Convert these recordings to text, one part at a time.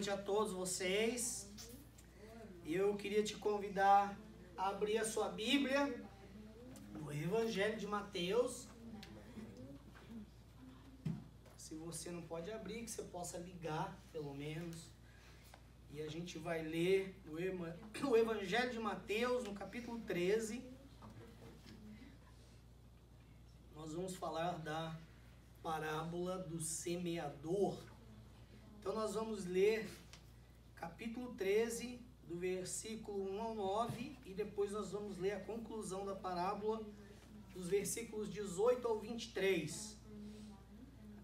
noite a todos vocês. Eu queria te convidar a abrir a sua Bíblia no Evangelho de Mateus. Se você não pode abrir, que você possa ligar, pelo menos. E a gente vai ler o Evangelho de Mateus, no capítulo 13. Nós vamos falar da parábola do semeador. Então nós vamos ler capítulo 13, do versículo 1 ao 9, e depois nós vamos ler a conclusão da parábola, dos versículos 18 ao 23.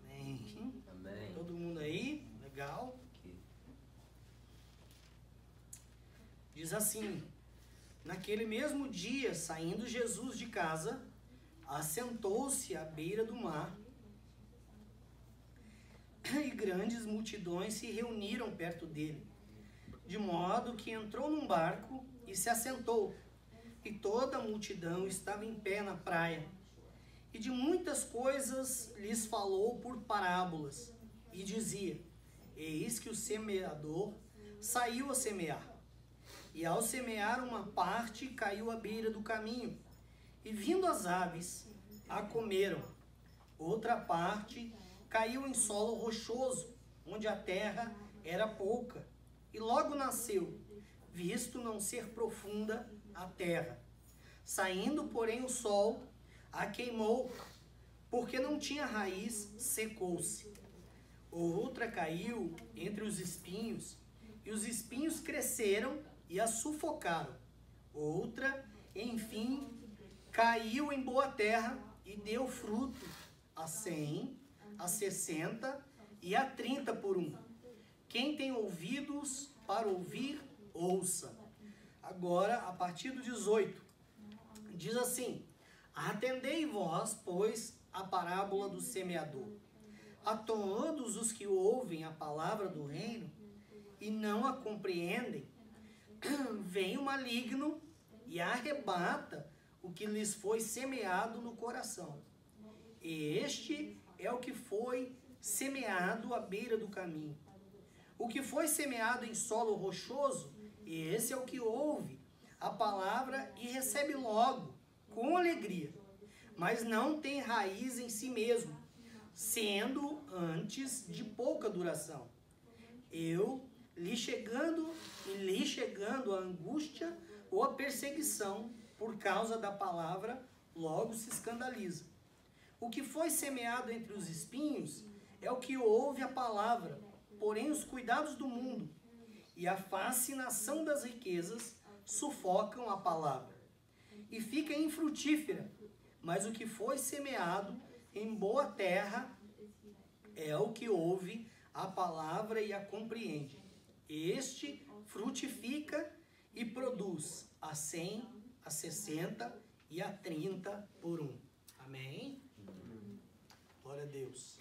Amém? Amém. Todo mundo aí? Legal? Diz assim: naquele mesmo dia, saindo Jesus de casa, assentou-se à beira do mar, e grandes multidões se reuniram perto dele, de modo que entrou num barco e se assentou, e toda a multidão estava em pé na praia. E de muitas coisas lhes falou por parábolas, e dizia: eis que o semeador saiu a semear. E ao semear, uma parte caiu à beira do caminho, e vindo as aves, a comeram. Outra parte caiu em solo rochoso, onde a terra era pouca, e logo nasceu, visto não ser profunda a terra. Saindo, porém, o sol a queimou, porque não tinha raiz, secou-se. Outra caiu entre os espinhos, e os espinhos cresceram e a sufocaram. Outra, enfim, caiu em boa terra e deu fruto a 100, a 60 e a 30 por um. Quem tem ouvidos para ouvir, ouça. Agora, a partir do 18, diz assim: atendei vós, pois, a parábola do semeador. A todos os que ouvem a palavra do reino e não a compreendem, vem o maligno e arrebata o que lhes foi semeado no coração. Este é o que foi semeado à beira do caminho. O que foi semeado em solo rochoso, esse é o que ouve a palavra e recebe logo, com alegria, mas não tem raiz em si mesmo, sendo antes de pouca duração. Lhe chegando a angústia ou a perseguição por causa da palavra, logo se escandaliza. O que foi semeado entre os espinhos é o que ouve a palavra, porém os cuidados do mundo e a fascinação das riquezas sufocam a palavra e fica infrutífera. Mas o que foi semeado em boa terra é o que ouve a palavra e a compreende. Este frutifica e produz a 100, a 60 e a 30 por um. Amém? Glória a Deus.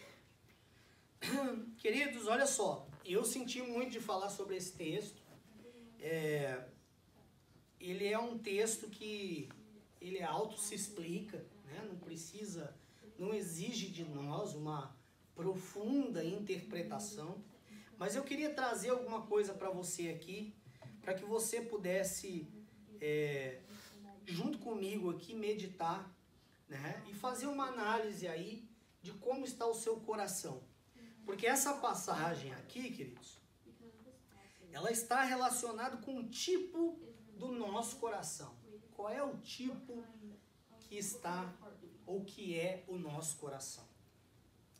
Queridos, olha só, eu senti muito de falar sobre esse texto. Ele é um texto que ele auto se explica, né? Não exige de nós uma profunda interpretação. Mas eu queria trazer alguma coisa para você aqui, para que você pudesse, junto comigo aqui, meditar, né? E fazer uma análise aí de como está o seu coração. Porque essa passagem aqui, queridos, ela está relacionada com o tipo do nosso coração. Qual é o tipo que está ou que é o nosso coração?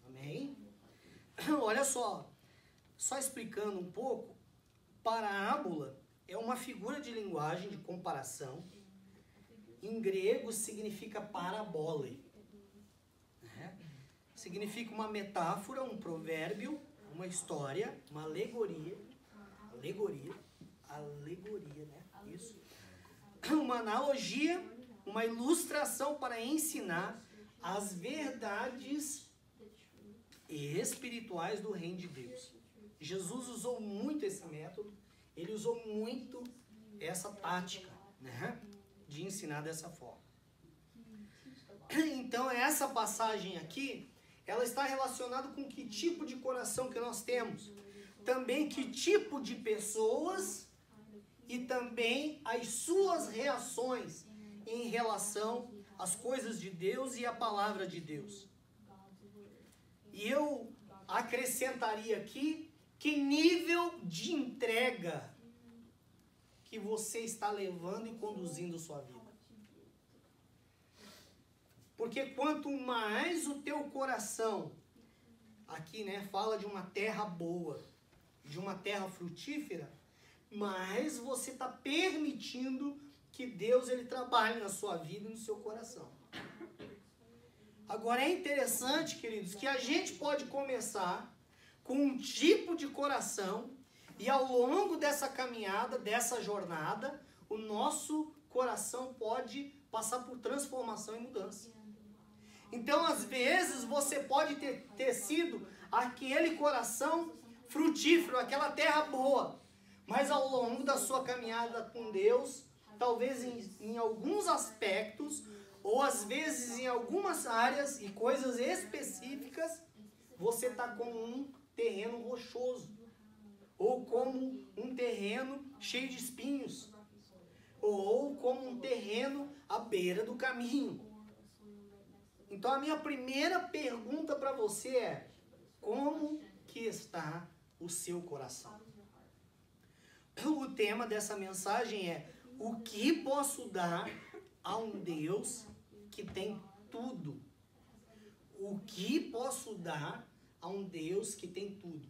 Amém? Olha só explicando um pouco, parábola é uma figura de linguagem de comparação. Em grego significa parabole. Significa uma metáfora, um provérbio, uma história, uma alegoria, né? Isso. Uma analogia, uma ilustração para ensinar as verdades espirituais do reino de Deus. Jesus usou muito esse método, ele usou muito essa tática, né, de ensinar dessa forma. Então, essa passagem aqui, ela está relacionada com que tipo de coração que nós temos. também que tipo de pessoas e também as suas reações em relação às coisas de Deus e à palavra de Deus. E eu acrescentaria aqui que nível de entrega que você está levando e conduzindo sua vida. Porque quanto mais o teu coração, aqui fala de uma terra boa, de uma terra frutífera, mais você está permitindo que Deus ele trabalhe na sua vida e no seu coração. Agora é interessante, queridos, que a gente pode começar com um tipo de coração e ao longo dessa caminhada, dessa jornada, o nosso coração pode passar por transformação e mudança. Então, às vezes, você pode ter sido aquele coração frutífero, aquela terra boa, mas ao longo da sua caminhada com Deus, talvez em alguns aspectos, ou às vezes em algumas áreas e coisas específicas, você está com um terreno rochoso, ou como um terreno cheio de espinhos, ou como um terreno à beira do caminho. Então a minha primeira pergunta para você é: como que está o seu coração? O tema dessa mensagem é: o que posso dar a um Deus que tem tudo? O que posso dar a um Deus que tem tudo?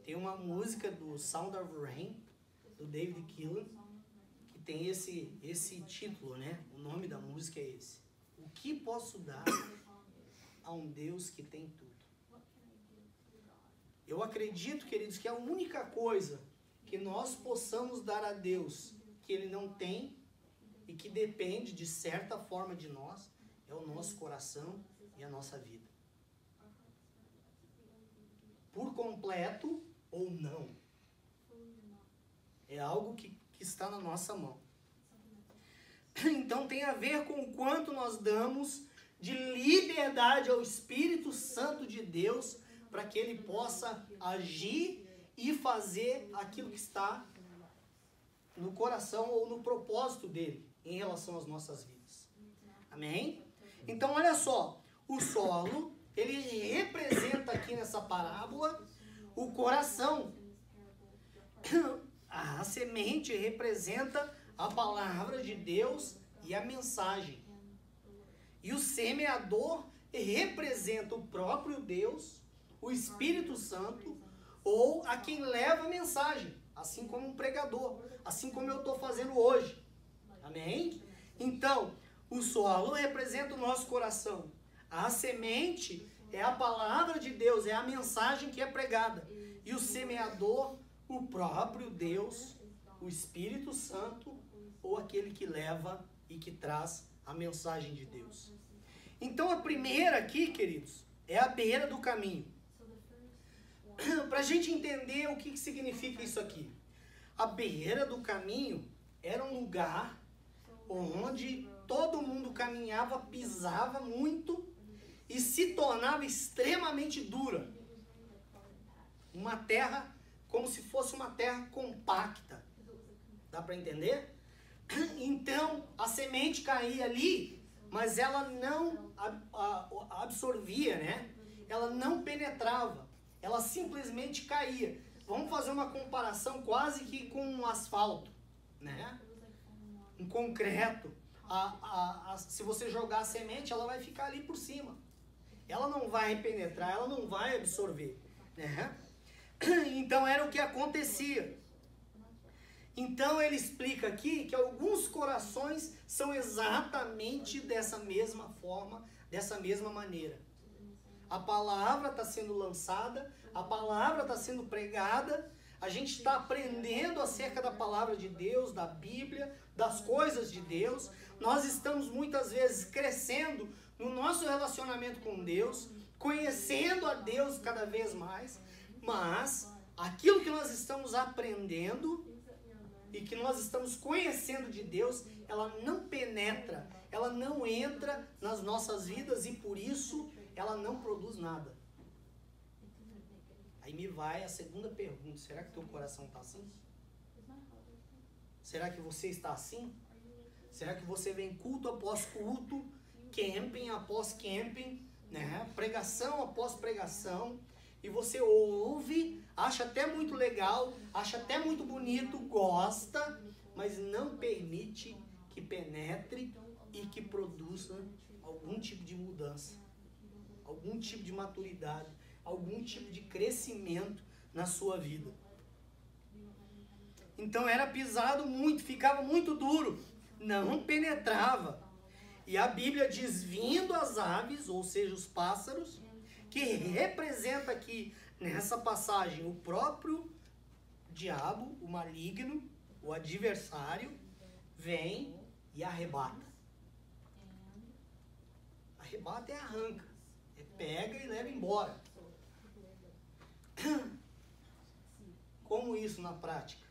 Tem uma música do Sound of Rain, do David Keelan, que tem esse título, O nome da música é esse. O que posso dar a um Deus que tem tudo? Eu acredito, queridos, que a única coisa que nós possamos dar a Deus que Ele não tem e que depende de certa forma de nós é o nosso coração e a nossa vida. Por completo ou não. É algo que está na nossa mão. Então tem a ver com o quanto nós damos de liberdade ao Espírito Santo de Deus para que Ele possa agir e fazer aquilo que está no coração ou no propósito dele em relação às nossas vidas. Amém? Então olha só, o solo, ele representa aqui nessa parábola o coração. A semente representa a palavra de Deus e a mensagem. E o semeador representa o próprio Deus, o Espírito Santo, ou a quem leva a mensagem, assim como um pregador, assim como eu estou fazendo hoje. Amém? Então, o solo representa o nosso coração. A semente é a palavra de Deus, é a mensagem que é pregada. E o semeador, o próprio Deus, o Espírito Santo, ou aquele que leva e que traz a mensagem de Deus. Então a primeira aqui, queridos, é a beira do caminho. Para a gente entender o que significa isso aqui. A beira do caminho era um lugar onde todo mundo caminhava, pisava muito e se tornava extremamente dura. Uma terra como se fosse uma terra compacta. Dá para entender? Então, a semente caía ali, mas ela não absorvia, Ela não penetrava. Ela simplesmente caía. Vamos fazer uma comparação quase que com um asfalto, Um concreto. Se você jogar a semente, ela vai ficar ali por cima. Ela não vai penetrar, ela não vai absorver, Então era o que acontecia. Então ele explica aqui que alguns corações são exatamente dessa mesma forma, dessa mesma maneira. A palavra está sendo lançada, a palavra está sendo pregada, a gente está aprendendo acerca da palavra de Deus, da Bíblia, das coisas de Deus. Nós estamos muitas vezes crescendo no nosso relacionamento com Deus, conhecendo a Deus cada vez mais, mas aquilo que nós estamos aprendendo e que nós estamos conhecendo de Deus, ela não penetra, ela não entra nas nossas vidas e por isso ela não produz nada. Aí me vai a segunda pergunta, será que teu coração está assim? Será que você está assim? Será que você vem culto após culto, camping após camping, né? Pregação após pregação, e você ouve, acha até muito legal, acha até muito bonito, gosta, mas não permite que penetre e que produza algum tipo de mudança, algum tipo de maturidade, algum tipo de crescimento na sua vida. Então era pisado muito, ficava muito duro, não penetrava. E a Bíblia diz, vindo as aves, ou seja, os pássaros, que representa aqui nessa passagem o próprio diabo, o maligno, o adversário, vem e arrebata. Arrebata é arranca, é pega e leva embora. Como isso na prática?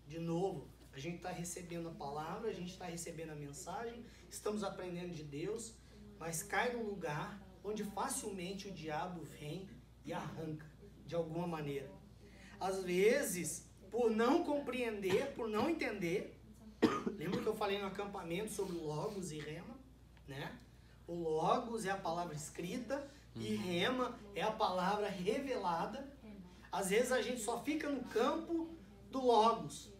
De novo, a gente está recebendo a palavra, a gente está recebendo a mensagem, estamos aprendendo de Deus, mas cai num lugar onde facilmente o diabo vem e arranca, de alguma maneira. Às vezes, por não compreender, por não entender, lembra que eu falei no acampamento sobre o Logos e Rema, né? O Logos é a palavra escrita e Rema é a palavra revelada. Às vezes a gente só fica no campo do Logos.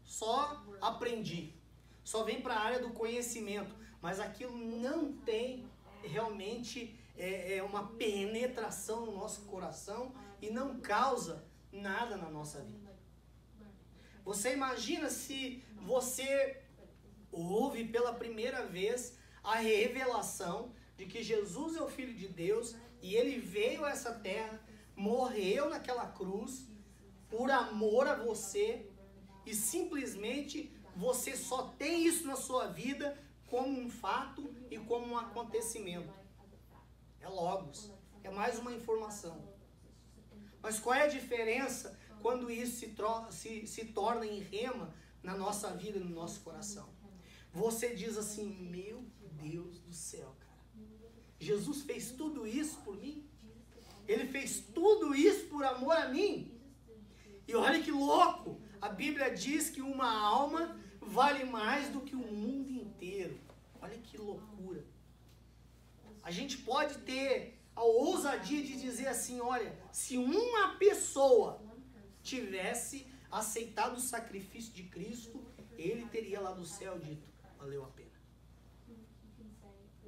Só aprendi. Só vem para a área do conhecimento. Mas aquilo não tem realmente uma penetração no nosso coração e não causa nada na nossa vida. Você imagina se você ouve pela primeira vez a revelação de que Jesus é o Filho de Deus e Ele veio a essa terra, morreu naquela cruz por amor a você e simplesmente você só tem isso na sua vida como um fato e como um acontecimento. É logos, é mais uma informação. Mas qual é a diferença quando isso se torna em rema na nossa vida, no nosso coração? Você diz assim, meu Deus do céu, cara. Jesus fez tudo isso por mim? Ele fez tudo isso por amor a mim? E olha que louco! A Bíblia diz que uma alma vale mais do que o mundo inteiro. Olha que loucura. A gente pode ter a ousadia de dizer assim, olha, se uma pessoa tivesse aceitado o sacrifício de Cristo, ele teria lá do céu dito, valeu a pena.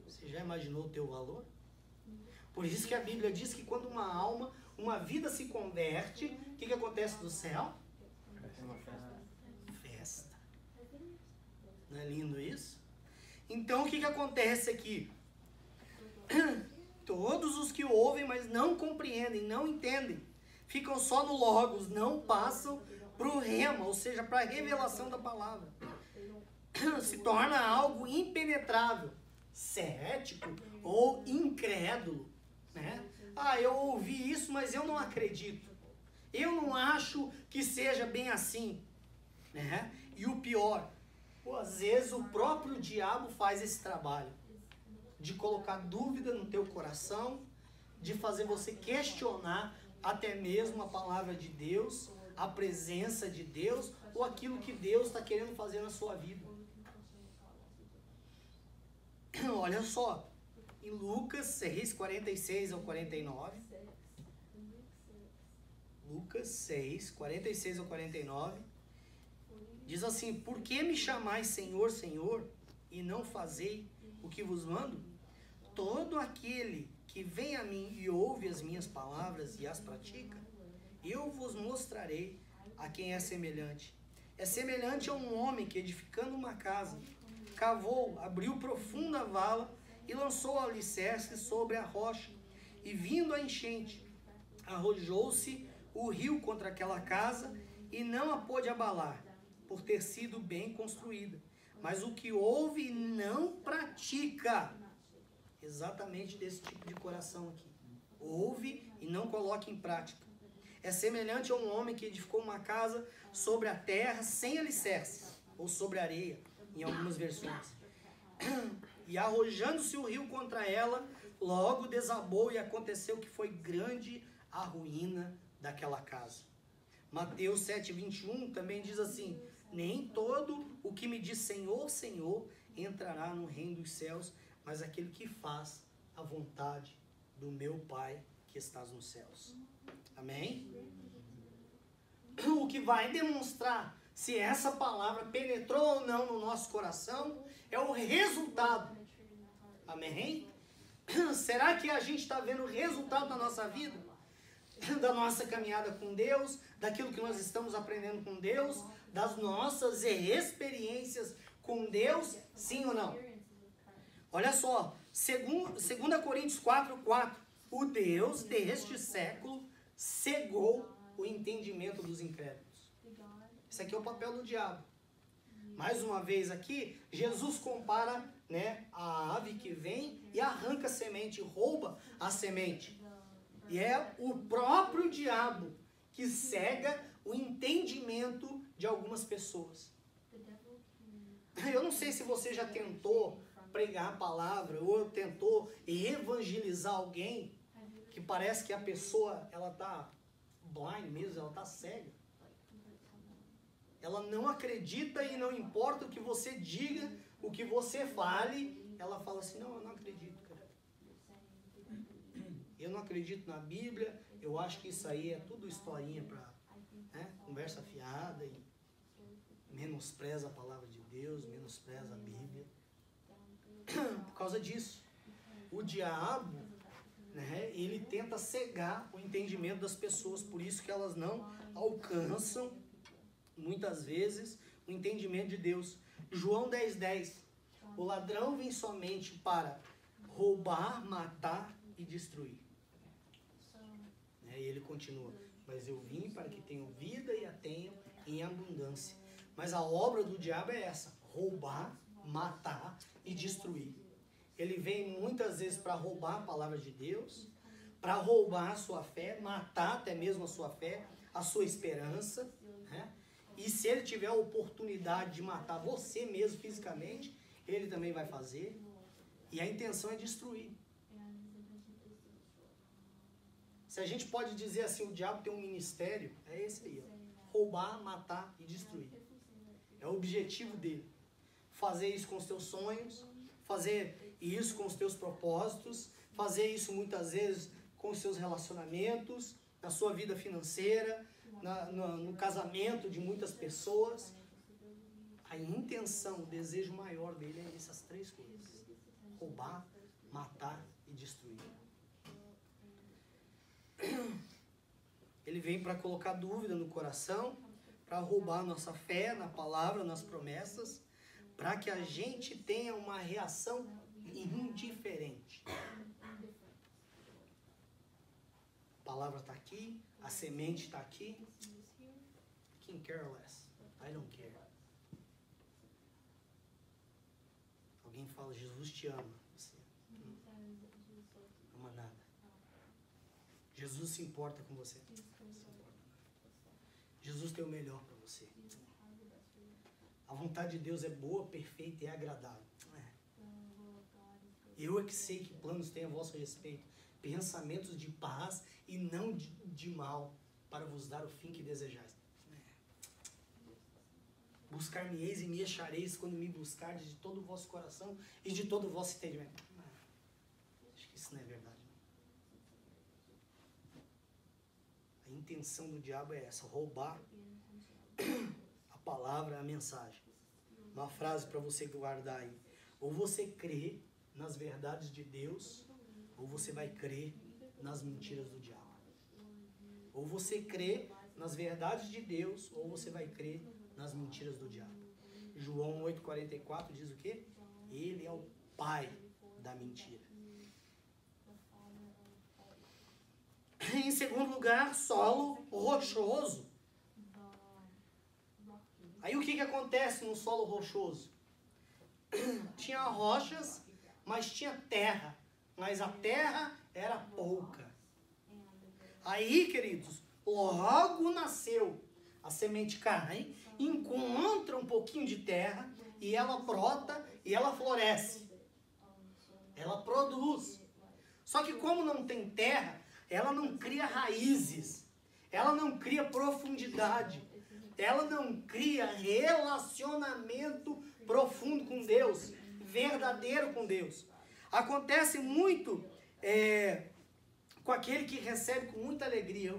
Você já imaginou o teu valor? Por isso que a Bíblia diz que quando uma alma, uma vida se converte, o que acontece do céu? Festa. Não é lindo isso? Então o que acontece aqui? Todos os que ouvem, mas não compreendem, não entendem, ficam só no logos, não passam para o rema, ou seja, para a revelação da palavra. Se torna algo impenetrável, cético ou incrédulo, né? Ah, eu ouvi isso, mas eu não acredito. Eu não acho que seja bem assim, né? E o pior, às vezes o próprio diabo faz esse trabalho de colocar dúvida no teu coração, de fazer você questionar até mesmo a palavra de Deus, a presença de Deus, ou aquilo que Deus está querendo fazer na sua vida. Olha só, em Lucas 6, 46 ao 49, Lucas 6, 46 ao 49, diz assim, por que me chamais Senhor, Senhor, e não fazei o que vos mando? Todo aquele que vem a mim e ouve as minhas palavras e as pratica, eu vos mostrarei a quem é semelhante. É semelhante a um homem que, edificando uma casa, cavou, abriu profunda vala e lançou o alicerce sobre a rocha. E vindo a enchente, arrojou-se o rio contra aquela casa e não a pôde abalar, por ter sido bem construída. Mas o que ouve e não pratica, exatamente desse tipo de coração aqui, ouve e não coloca em prática. É semelhante a um homem que edificou uma casa sobre a terra sem alicerce, ou sobre areia, em algumas versões. E arrojando-se o rio contra ela, logo desabou e aconteceu que foi grande a ruína daquela casa. Mateus 7:21 também diz assim: nem todo o que me diz Senhor, Senhor entrará no reino dos céus, mas aquele que faz a vontade do meu Pai que estás nos céus. Amém? O que vai demonstrar se essa palavra penetrou ou não no nosso coração é o resultado. Amém? Será que a gente está vendo o resultado da nossa vida? Da nossa caminhada com Deus, daquilo que nós estamos aprendendo com Deus, das nossas experiências com Deus, sim ou não? Olha só, 2 Coríntios 4:4, o Deus deste século cegou o entendimento dos incrédulos. Isso aqui é o papel do diabo. Mais uma vez aqui, Jesus compara, né, a ave que vem e arranca a semente, rouba a semente. E é o próprio diabo que cega o entendimento de algumas pessoas. Eu não sei se você já tentou pregar a palavra ou tentou evangelizar alguém que parece que a pessoa, ela tá blind mesmo, ela tá cega. Ela não acredita e não importa o que você diga, o que você fale, ela fala assim, não, eu não acredito, cara. Eu não acredito na Bíblia, eu acho que isso aí é tudo historinha para, né, conversa fiada e menospreza a palavra de Deus, menospreza a Bíblia. Por causa disso, o diabo, né, ele tenta cegar o entendimento das pessoas, por isso que elas não alcançam, muitas vezes, o entendimento de Deus. João 10:10, o ladrão vem somente para roubar, matar e destruir. E ele continua, mas eu vim para que tenham vida e a tenham em abundância. Mas a obra do diabo é essa, roubar, matar e destruir. Ele vem muitas vezes para roubar a palavra de Deus, para roubar a sua fé, matar até mesmo a sua fé, a sua esperança, né? E se ele tiver a oportunidade de matar você mesmo fisicamente, ele também vai fazer. E a intenção é destruir. Se a gente pode dizer assim, o diabo tem um ministério, é esse aí, ó. Roubar, matar e destruir. É o objetivo dele. Fazer isso com os teus sonhos, fazer isso com os teus propósitos, fazer isso muitas vezes com os seus relacionamentos, na sua vida financeira, no casamento de muitas pessoas. A intenção, o desejo maior dele é essas três coisas: roubar, matar e destruir. Ele vem para colocar dúvida no coração, para roubar a nossa fé na palavra, nas promessas, para que a gente tenha uma reação indiferente. A palavra está aqui, a semente está aqui. Can care less. I don't care. Alguém fala, Jesus te ama. Você não ama nada. Jesus se importa com você. Jesus tem o melhor para você. A vontade de Deus é boa, perfeita e agradável. Eu é que sei que planos tem a vosso respeito, pensamentos de paz e não de mal, para vos dar o fim que desejais. Buscar-me-eis e me achareis quando me buscardes de todo o vosso coração e de todo o vosso entendimento. Acho que isso não é verdade. A intenção do diabo é essa, roubar a palavra, a mensagem. Uma frase para você guardar aí. Ou você crê nas verdades de Deus, ou você vai crer nas mentiras do diabo. Ou você crê nas verdades de Deus, ou você vai crer nas mentiras do diabo. João 8,44 diz o quê? Ele é o pai da mentira. Em segundo lugar, solo rochoso. Aí o que acontece no solo rochoso? Tinha rochas, mas tinha terra. Mas a terra era pouca. Aí, queridos, logo nasceu. A semente cai, encontra um pouquinho de terra e ela brota e ela floresce. Ela produz. Só que como não tem terra, ela não cria raízes, ela não cria profundidade, ela não cria relacionamento profundo com Deus, verdadeiro com Deus. Acontece muito com aquele que recebe com muita alegria.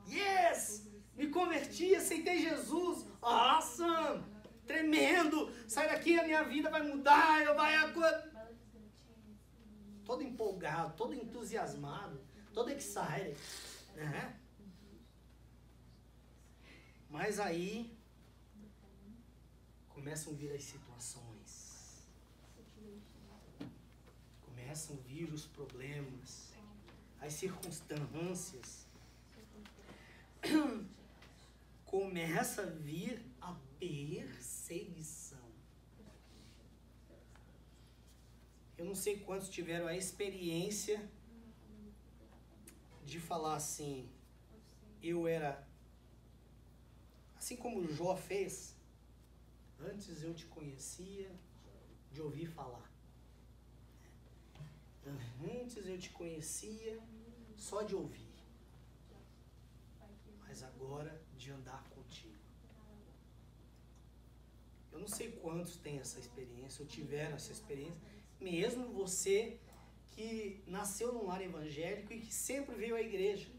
Yes! Me converti, aceitei Jesus. Awesome! Tremendo! Sai daqui, a minha vida vai mudar, todo empolgado, todo entusiasmado, todo excited, né? Mas aí começam a vir as situações, começam a vir os problemas, as circunstâncias, começa a vir a perseguição. Eu não sei quantos tiveram a experiência de falar assim, eu era, assim como o Jó fez, antes eu te conhecia de ouvir falar. Antes eu te conhecia só de ouvir. Mas agora de andar contigo. Eu não sei quantos têm essa experiência, ou tiveram essa experiência. Mesmo você que nasceu num lar evangélico e que sempre veio à igreja.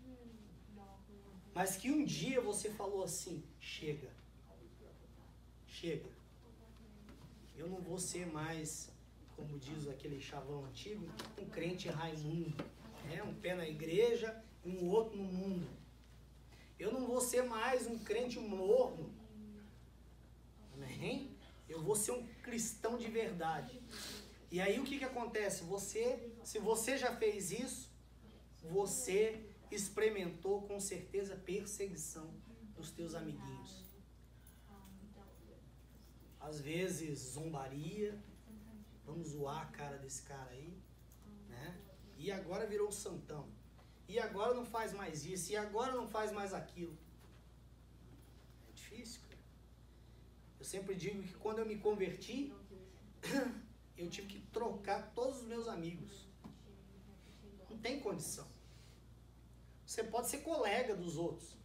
Mas que um dia você falou assim, chega. Chega. Eu não vou ser mais, como diz aquele chavão antigo, um crente Raimundo. Um pé na igreja e um outro no mundo. Eu não vou ser mais um crente morno. Amém? Eu vou ser um cristão de verdade. E aí o que acontece? Se você já fez isso, você experimentou com certeza perseguição dos teus amiguinhos. Às vezes zombaria, vamos zoar a cara desse cara aí, né? E agora virou santão. E agora não faz mais isso, e agora não faz mais aquilo. É difícil, cara. Eu sempre digo que quando eu me converti, eu tive que trocar todos os meus amigos. Não tem condição. Você pode ser colega dos outros.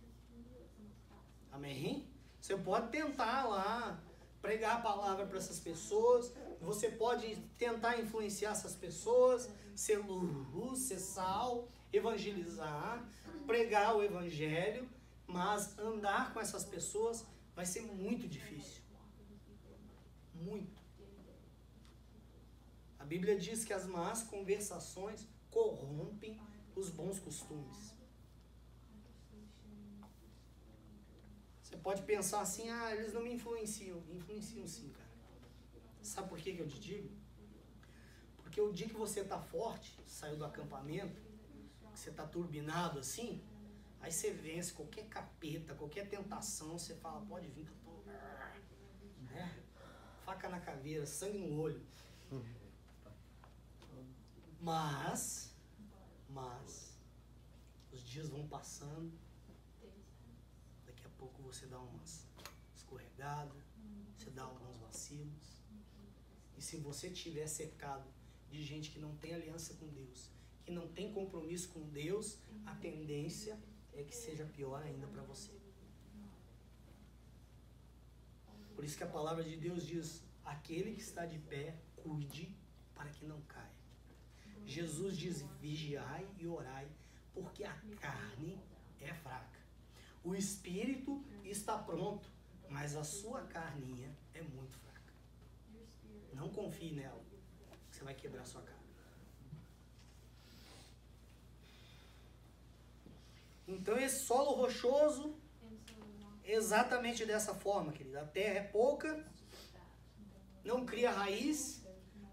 Amém? Você pode tentar lá pregar a palavra para essas pessoas. Você pode tentar influenciar essas pessoas, ser luz, ser sal, evangelizar, pregar o evangelho, mas andar com essas pessoas vai ser muito difícil. Muito. A Bíblia diz que as más conversações corrompem os bons costumes. Você pode pensar assim, eles não me influenciam. Influenciam sim, cara. Sabe por que eu te digo? Porque o dia que você está forte, saiu do acampamento, que você está turbinado assim, aí você vence qualquer capeta, qualquer tentação, você fala, pode vir que eu tô... Faca na caveira, sangue no olho. Mas, os dias vão passando, daqui a pouco você dá umas escorregadas, você dá alguns vacilos. E se você tiver cercado de gente que não tem aliança com Deus, que não tem compromisso com Deus, a tendência é que seja pior ainda para você. Por isso que a palavra de Deus diz, aquele que está de pé, cuide para que não caia. Jesus diz, vigiai e orai, porque a carne é fraca. O espírito está pronto, mas a sua carninha é muito fraca. Não confie nela, que você vai quebrar a sua cara. Então esse solo rochoso, exatamente dessa forma, querida. A terra é pouca, não cria raiz,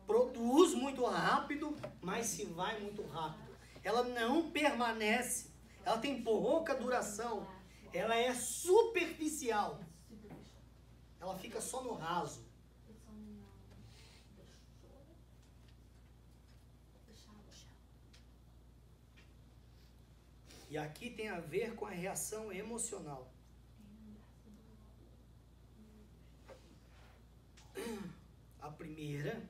produz muito rápido, mas se vai muito rápido. Ela não permanece, ela tem pouca duração, ela é superficial. Ela fica só no raso. E aqui tem a ver com a reação emocional. A primeira,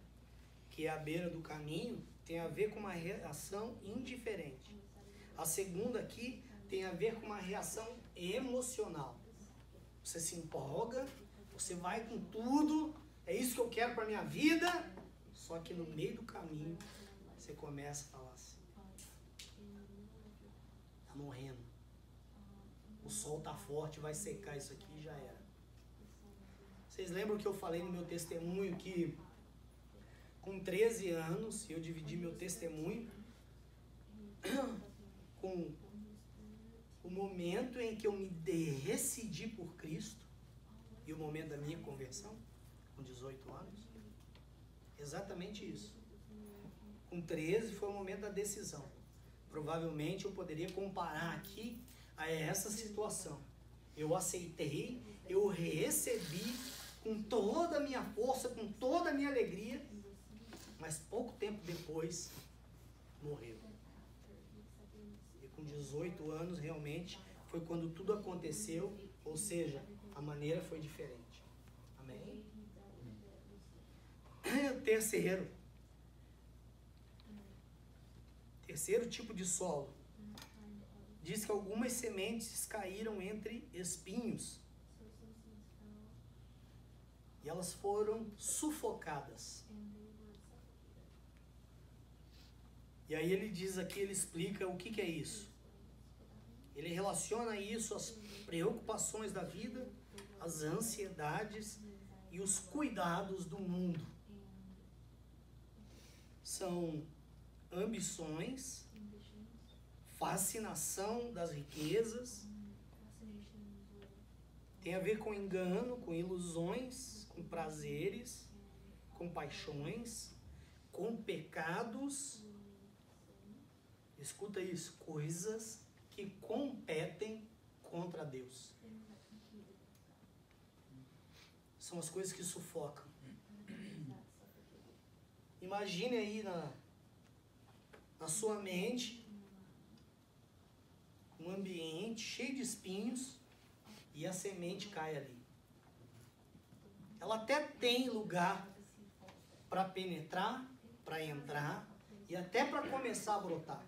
que é a beira do caminho, tem a ver com uma reação indiferente. A segunda aqui tem a ver com uma reação emocional. Você se empolga, você vai com tudo, é isso que eu quero para minha vida, só que no meio do caminho você começa a falar assim, tá morrendo, o sol tá forte, vai secar isso aqui e já era. Vocês lembram que eu falei no meu testemunho que com 13 anos eu dividi meu testemunho com o momento em que eu me decidi por Cristo e o momento da minha conversão, com 18 anos? Exatamente isso. Com 13 foi o momento da decisão. Provavelmente eu poderia comparar aqui a essa situação. Eu aceitei, eu recebi com toda a minha força, com toda a minha alegria, mas pouco tempo depois morreu. E com 18 anos realmente foi quando tudo aconteceu, ou seja, a maneira foi diferente. Amém? Terceiro tipo de solo. Diz que algumas sementes caíram entre espinhos. E elas foram sufocadas. E aí ele diz aqui, ele explica o que é isso. Ele relaciona isso às preocupações da vida, às ansiedades e os cuidados do mundo. São ambições, fascinação das riquezas, tem a ver com engano, com ilusões, com prazeres, com paixões, com pecados. Escuta isso, coisas que competem contra Deus. São as coisas que sufocam. Imagine aí na sua mente um ambiente cheio de espinhos e a semente cai ali. Ela até tem lugar para penetrar, para entrar e até para começar a brotar.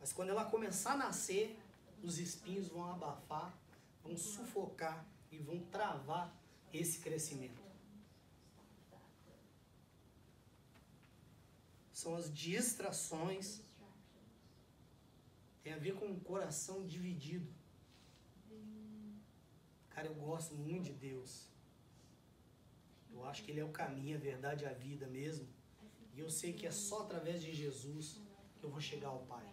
Mas quando ela começar a nascer, os espinhos vão abafar, vão sufocar e vão travar esse crescimento. São as distrações. Tem a ver com um coração dividido. Cara, eu gosto muito de Deus. Eu acho que Ele é o caminho, a verdade e a vida mesmo. E eu sei que é só através de Jesus que eu vou chegar ao Pai.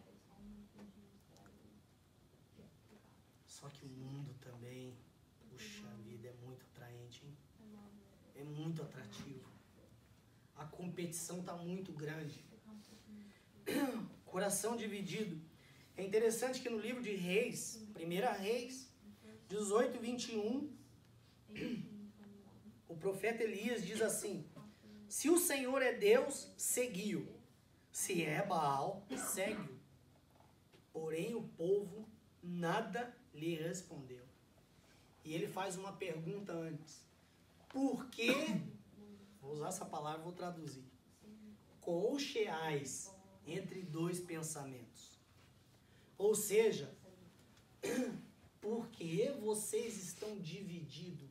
Só que o mundo também, puxa vida, é muito atraente, hein? É muito atrativo. A competição está muito grande. Coração dividido. É interessante que no livro de Reis, 1 Reis, 18, 21, o profeta Elias diz assim: se o Senhor é Deus, segui-o. Se é Baal, segue-o. Porém o povo nada lhe respondeu. E ele faz uma pergunta antes. Por que, vou usar essa palavra, vou traduzir, colcheais entre dois pensamentos? Ou seja, por que vocês estão divididos?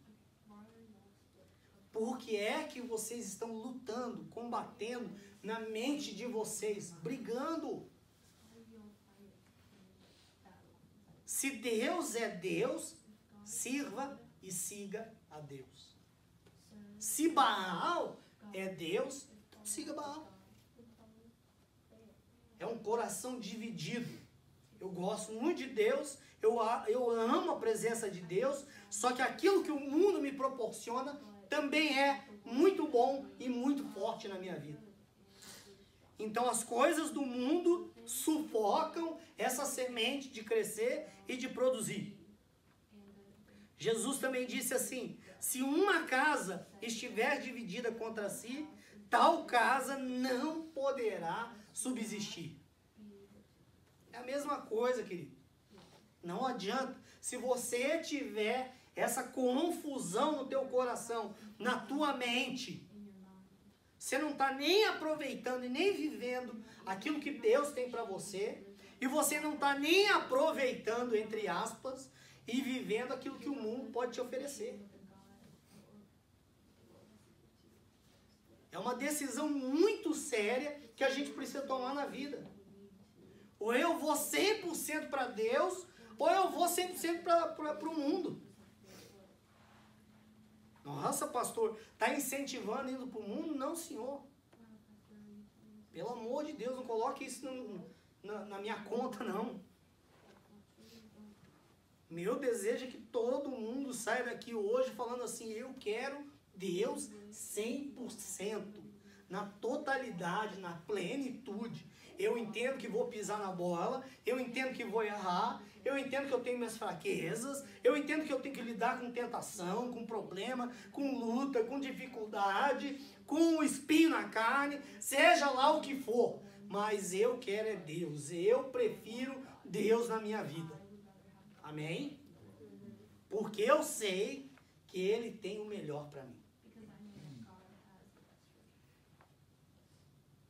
Por que é que vocês estão lutando, combatendo na mente de vocês, brigando? Se Deus é Deus, sirva e siga a Deus. Se Baal é Deus, siga Baal. É um coração dividido. Eu gosto muito de Deus, eu amo a presença de Deus, só que aquilo que o mundo me proporciona também é muito bom e muito forte na minha vida. Então as coisas do mundo sufocam essa semente de crescer e de produzir. Jesus também disse assim: se uma casa estiver dividida contra si, tal casa não poderá subsistir. É a mesma coisa, querido. Não adianta. Se você tiver essa confusão no teu coração, na tua mente, você não está nem aproveitando e nem vivendo aquilo que Deus tem para você, E você não está nem aproveitando, entre aspas, e vivendo aquilo que o mundo pode te oferecer. É uma decisão muito séria que a gente precisa tomar na vida. Ou eu vou 100% para Deus, ou eu vou 100% para o mundo. Nossa, pastor, está incentivando indo para o mundo? Não, senhor. Pelo amor de Deus, não coloque isso na minha conta, não. Meu desejo é que todo mundo saia daqui hoje falando assim, eu quero Deus 100%, na totalidade, na plenitude. Eu entendo que vou pisar na bola, eu entendo que vou errar, eu entendo que eu tenho minhas fraquezas, eu entendo que eu tenho que lidar com tentação, com problema, com luta, com dificuldade, com um espinho na carne, seja lá o que for. Mas eu quero é Deus, eu prefiro Deus na minha vida. Amém? Porque eu sei que Ele tem o melhor para mim.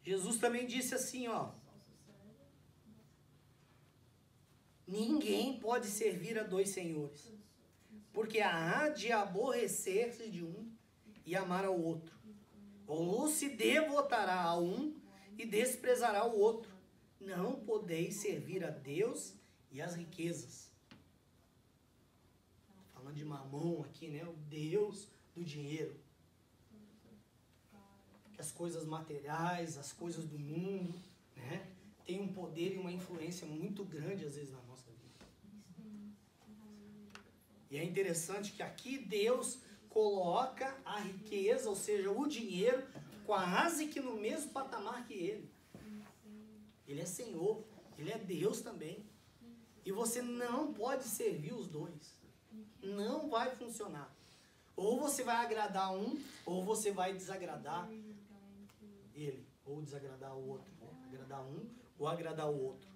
Jesus também disse assim, ó. Ninguém pode servir a dois senhores, porque há de aborrecer-se de um e amar ao outro. Ou se devotará a um e desprezará o outro. Não podeis servir a Deus e às riquezas. Falando de Mamon aqui, né? O Deus do dinheiro. Que as coisas materiais, as coisas do mundo, né? Tem um poder e uma influência muito grande, às vezes, na nossa vida. E é interessante que aqui Deus coloca a riqueza, ou seja, o dinheiro, quase que no mesmo patamar que Ele. Ele é Senhor, Ele é Deus também. E você não pode servir os dois. Não vai funcionar. Ou você vai agradar um, ou você vai desagradar ele, ou desagradar o outro. Né? Agradar um, ou agradar o outro.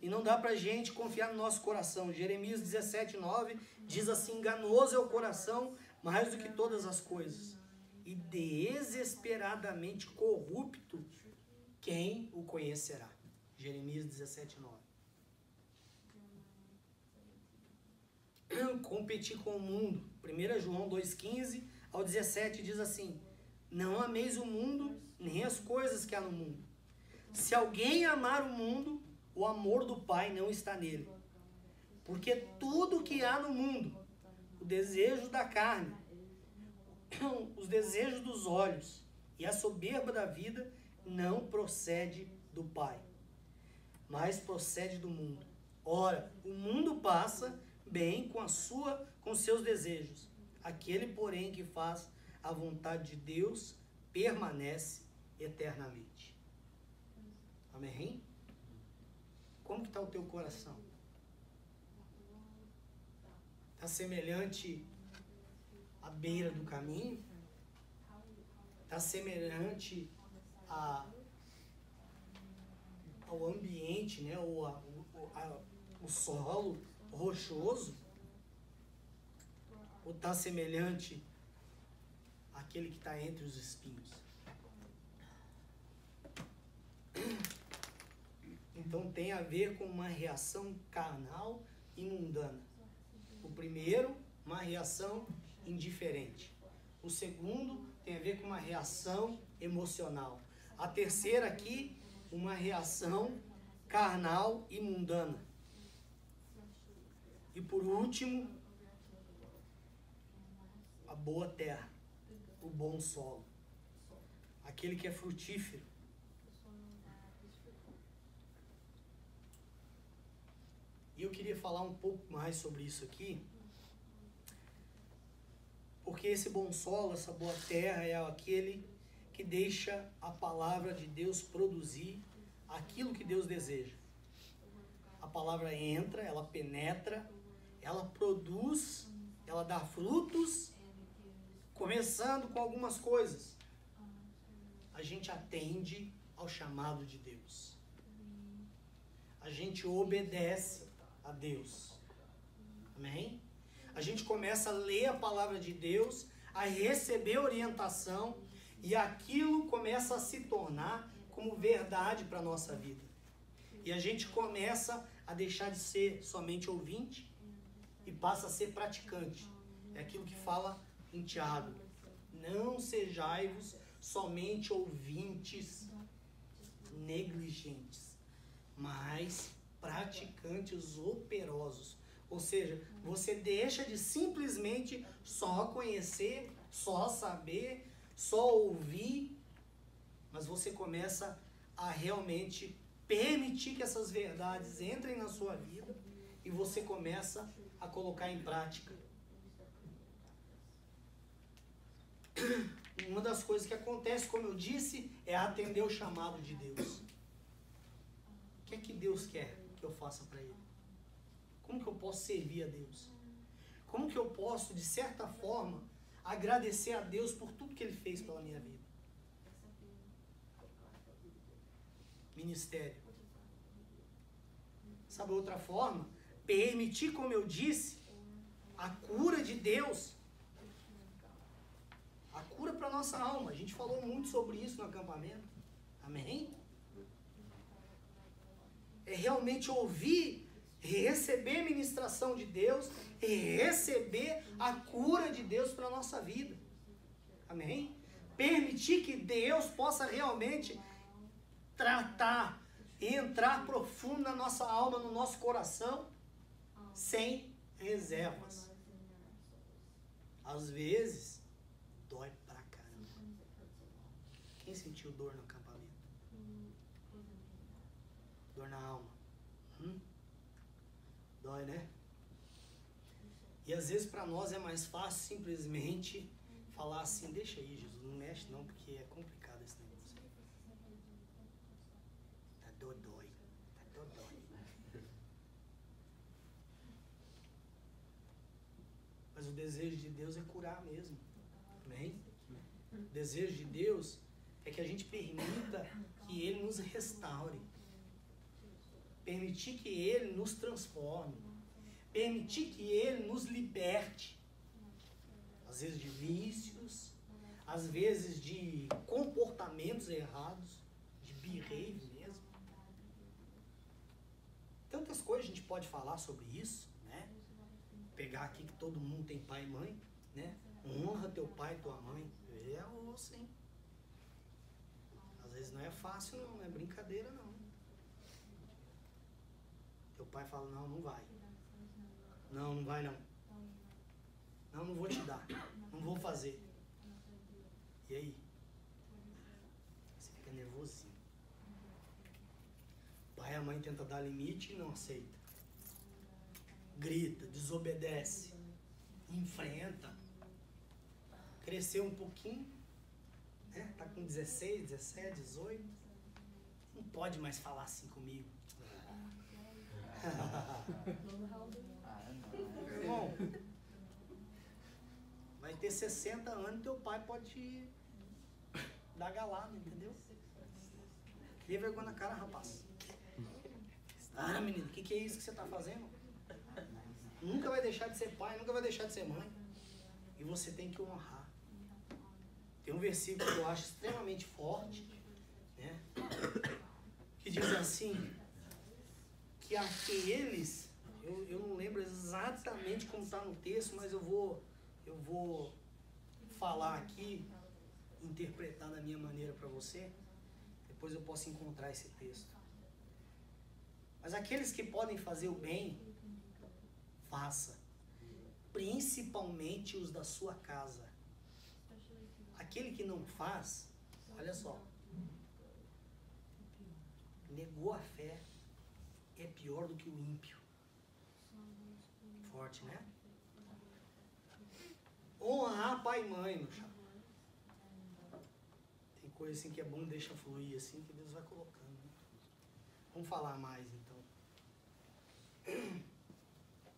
E não dá pra gente confiar no nosso coração. Jeremias 17:9 diz assim, enganoso é o coração mais do que todas as coisas, e desesperadamente corrupto quem o conhecerá. Jeremias 17:9. Competir com o mundo. 1 João 2:15 ao 17 diz assim, não ameis o mundo, nem as coisas que há no mundo. Se alguém amar o mundo, o amor do Pai não está nele. Porque tudo que há no mundo, o desejo da carne, os desejos dos olhos e a soberba da vida, não procede do Pai, mas procede do mundo. Ora, o mundo passa bem com seus desejos. Aquele, porém, que faz a vontade de Deus, permanece eternamente. Amém? Como que está o teu coração? Está semelhante à beira do caminho? Está semelhante ao ambiente, né? O solo rochoso? Ou está semelhante àquele que está entre os espinhos? Então tem a ver com uma reação carnal e mundana. O primeiro, uma reação indiferente. O segundo tem a ver com uma reação emocional. A terceira aqui, uma reação carnal e mundana. E por último, a boa terra, o bom solo. Aquele que é frutífero. E eu queria falar um pouco mais sobre isso aqui, porque esse bom solo, essa boa terra é aquele que deixa a palavra de Deus produzir aquilo que Deus deseja. A palavra entra, ela penetra, ela produz, ela dá frutos, começando com algumas coisas. A gente atende ao chamado de Deus. A gente obedece a Deus. Amém? A gente começa a ler a palavra de Deus, a receber orientação, e aquilo começa a se tornar como verdade para a nossa vida. E a gente começa a deixar de ser somente ouvinte e passa a ser praticante. É aquilo que fala em Tiago. Não sejai-vos somente ouvintes negligentes, mas praticantes operosos. Ou seja, você deixa de simplesmente só conhecer, só saber, só ouvir, mas você começa a realmente permitir que essas verdades entrem na sua vida e você começa a colocar em prática. Uma das coisas que acontece, como eu disse, é atender o chamado de Deus. O que é que Deus quer que eu faça para Ele? Como que eu posso servir a Deus? Como que eu posso, de certa forma, agradecer a Deus por tudo que Ele fez pela minha vida? Ministério. Sabe outra forma? Permitir, como eu disse, a cura de Deus. A cura para a nossa alma. A gente falou muito sobre isso no acampamento. Amém? É realmente ouvir, receber a ministração de Deus, receber a cura de Deus para a nossa vida. Amém? Permitir que Deus possa realmente tratar e entrar profundo na nossa alma, no nosso coração, sem reservas. Às vezes, dói pra caramba. Quem sentiu dor no acampamento? Dor na alma. Dói, né? E às vezes para nós é mais fácil simplesmente falar assim, deixa aí, Jesus, não mexe não, porque é complicado esse negócio. Tá dodói. Tá dodói. Mas o desejo de Deus é curar mesmo. Amém? O desejo de Deus é que a gente permita que Ele nos restaure. Permitir que Ele nos transforme. Permitir que Ele nos liberte. Às vezes de vícios, às vezes de comportamentos errados, de behavior mesmo. Tantas coisas a gente pode falar sobre isso, né? Pegar aqui que todo mundo tem pai e mãe, né? Honra teu pai e tua mãe. É osso, hein? Às vezes não é fácil não, não é brincadeira não. Teu pai fala, não, não vai. Não, não vai não. Não, não vou te dar. Não vou fazer. E aí? Você fica nervosinho. O pai e a mãe tentam dar limite e não aceita. Grita, desobedece. Enfrenta. Cresceu um pouquinho. Né? Tá com 16, 17, 18. Não pode mais falar assim comigo. Irmão, vai ter 60 anos, teu pai pode te dar galada, entendeu? Cria vergonha na cara, rapaz. Ah, menino, o que é isso que você está fazendo? Nunca vai deixar de ser pai, nunca vai deixar de ser mãe. E você tem que honrar. Tem um versículo que eu acho extremamente forte, né? Que diz assim, que aqueles, eu não lembro exatamente como está no texto, mas eu vou falar aqui, interpretar da minha maneira para você, depois eu posso encontrar esse texto. Mas aqueles que podem fazer o bem, faça, principalmente os da sua casa. Aquele que não faz, olha só, negou a fé, é pior do que o ímpio. Forte, né? Honrar pai e mãe, meu chapa. Tem coisa assim que é bom, deixa fluir assim, que Deus vai colocando. Né? Vamos falar mais, então.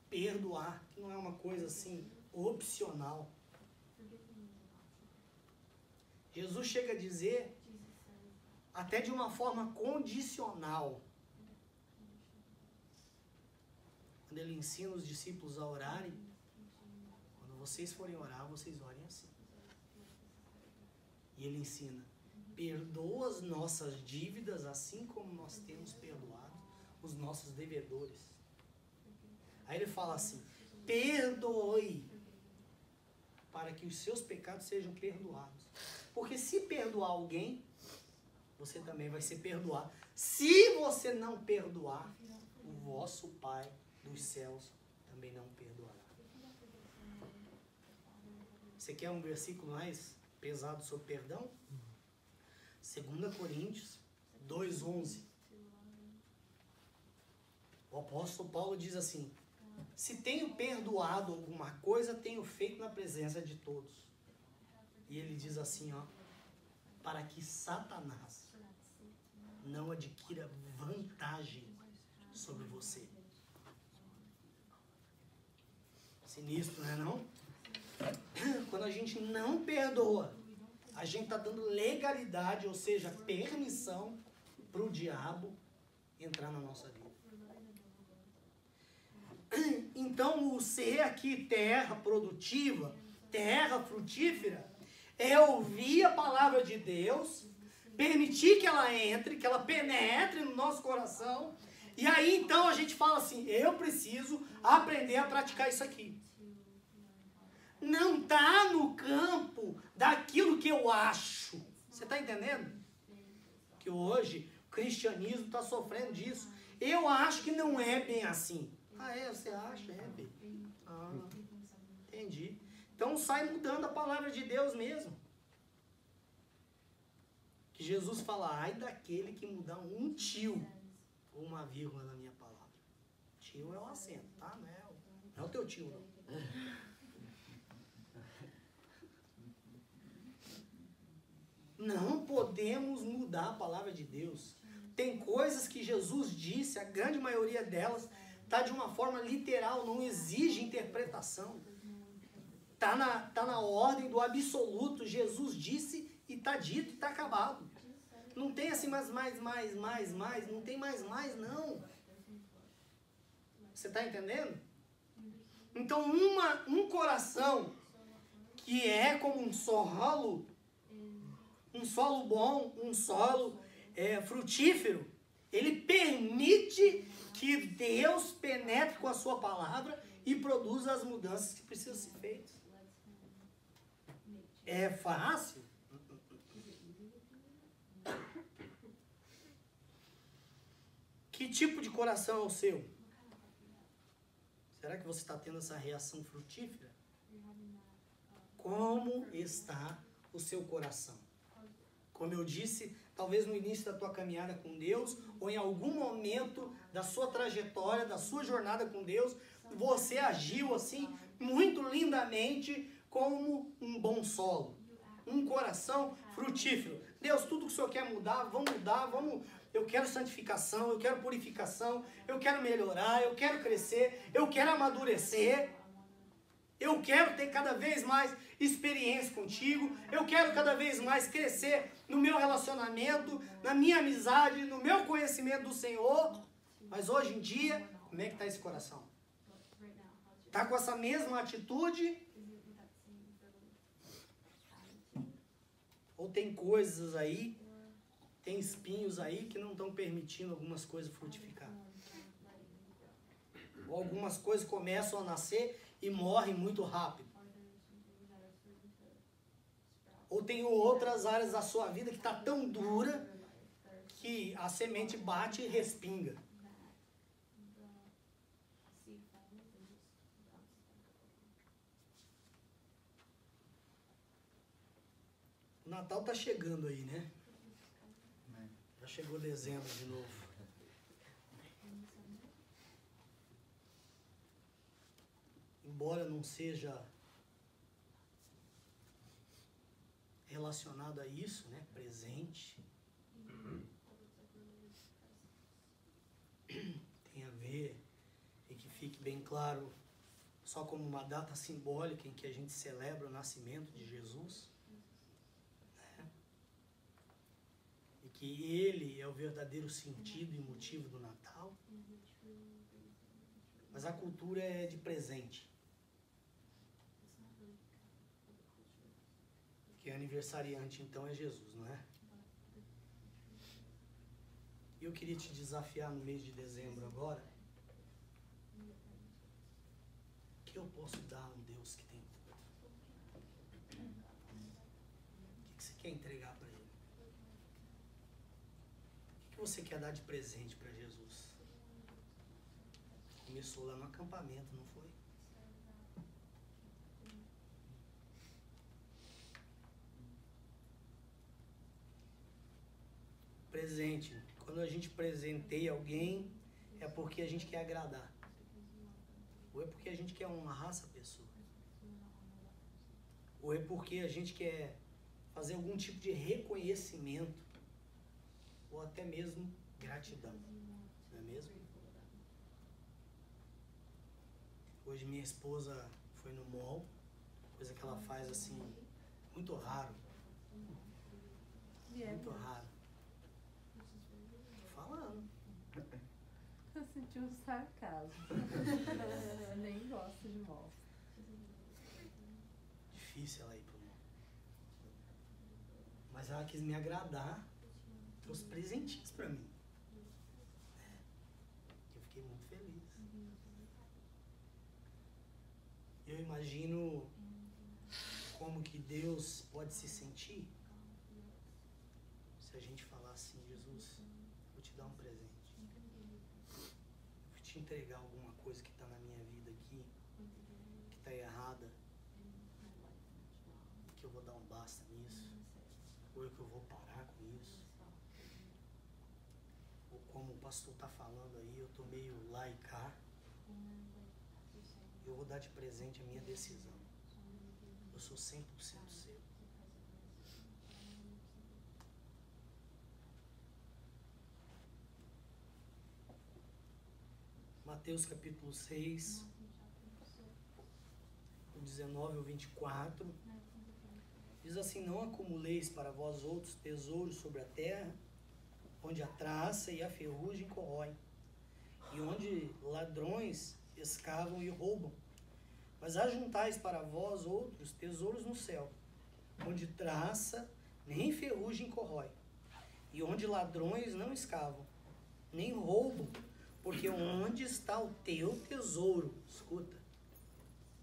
Perdoar, que não é uma coisa assim, opcional. Jesus chega a dizer, até de uma forma condicional, quando ele ensina os discípulos a orarem, quando vocês forem orar, vocês orem assim. E ele ensina, perdoa as nossas dívidas, assim como nós temos perdoado os nossos devedores. Aí ele fala assim, perdoe, para que os seus pecados sejam perdoados. Porque se perdoar alguém, você também vai ser perdoado. Se você não perdoar, o vosso Pai dos céus também não perdoará. Você quer um versículo mais pesado sobre perdão? 2 Coríntios 2:11. O apóstolo Paulo diz assim, se tenho perdoado alguma coisa, tenho feito na presença de todos. E ele diz assim, ó, para que Satanás não adquira vantagem sobre você. Sinistro, não é não? Quando a gente não perdoa, a gente está dando legalidade, ou seja, permissão para o diabo entrar na nossa vida. Então, o ser aqui terra produtiva, terra frutífera, é ouvir a palavra de Deus, permitir que ela entre, que ela penetre no nosso coração, e aí então a gente fala assim, eu preciso aprender a praticar isso aqui. Não está no campo daquilo que eu acho. Você está entendendo? Que hoje o cristianismo está sofrendo disso. Eu acho que não é bem assim. Ah, é? Você acha? É bem. Ah, entendi. Então sai mudando a palavra de Deus mesmo. Que Jesus fala, ai daquele que mudar um tio ou uma vírgula na minha palavra. Tio é o acento, tá? Não é o teu tio, não. Não podemos mudar a palavra de Deus. Tem coisas que Jesus disse, a grande maioria delas está de uma forma literal, não exige interpretação. Está na ordem do absoluto. Jesus disse e está dito e está acabado. Não tem assim mais, não tem mais, não. Você está entendendo? Então, um coração que é como um solo bom, um solo frutífero, ele permite que Deus penetre com a sua palavra e produza as mudanças que precisam ser feitas. É fácil? Que tipo de coração é o seu? Será que você está tendo essa reação frutífera? Como está o seu coração? Como eu disse, talvez no início da tua caminhada com Deus, ou em algum momento da sua trajetória, da sua jornada com Deus, você agiu assim, muito lindamente, como um bom solo. Um coração frutífero. Deus, tudo que o Senhor quer mudar, eu quero santificação, eu quero purificação, eu quero melhorar, eu quero crescer, eu quero amadurecer. Eu quero ter cada vez mais experiência contigo. Eu quero cada vez mais crescer no meu relacionamento, na minha amizade, no meu conhecimento do Senhor. Mas hoje em dia, como é que está esse coração? Está com essa mesma atitude? Ou tem coisas aí, tem espinhos aí que não estão permitindo algumas coisas frutificar? Ou algumas coisas começam a nascer e morrem muito rápido. Ou tem outras áreas da sua vida que está tão dura que a semente bate e respinga. O Natal está chegando aí, né? Já chegou dezembro de novo. Embora não seja relacionado a isso, né? Presente. Tem a ver, e que fique bem claro, só como uma data simbólica em que a gente celebra o nascimento de Jesus. Né? E que ele é o verdadeiro sentido e motivo do Natal. Mas a cultura é de presente. Que aniversariante então é Jesus, não é? eu queria te desafiar no mês de dezembro agora. Que eu posso dar a um Deus que tem tudo? O que você quer entregar para Ele? O que você quer dar de presente para Jesus? Começou lá no acampamento, não foi? Presente. Quando a gente presenteia alguém, é porque a gente quer agradar. Ou é porque a gente quer honrar essa pessoa. Ou é porque a gente quer fazer algum tipo de reconhecimento. Ou até mesmo gratidão. Não é mesmo? Hoje minha esposa foi no mall. Coisa que ela faz assim, muito raro. Muito raro. Falando. Eu senti um sarcasmo. Eu nem gosto de mall. Difícil ela ir pro mall. Mas ela quis me agradar. Trouxe presentinhos pra mim. Eu fiquei muito feliz. Eu imagino como que Deus pode se sentir se a gente falar assim: Jesus, vou te dar um presente. Vou te entregar alguma coisa que está na minha vida aqui, que está errada, que eu vou dar um basta nisso, ou que eu vou parar com isso. Ou como o pastor está falando aí, eu estou meio lá e cá. Eu vou dar de presente a minha decisão. Eu sou 100% seu. Mateus capítulo 6, do 19 ao 24. Diz assim: não acumuleis para vós outros tesouros sobre a terra, onde a traça e a ferrugem corroem, e onde ladrões escavam e roubam. Mas ajuntais para vós outros tesouros no céu, onde traça nem ferrugem corrói, e onde ladrões não escavam, nem roubam, porque onde está o teu tesouro, escuta,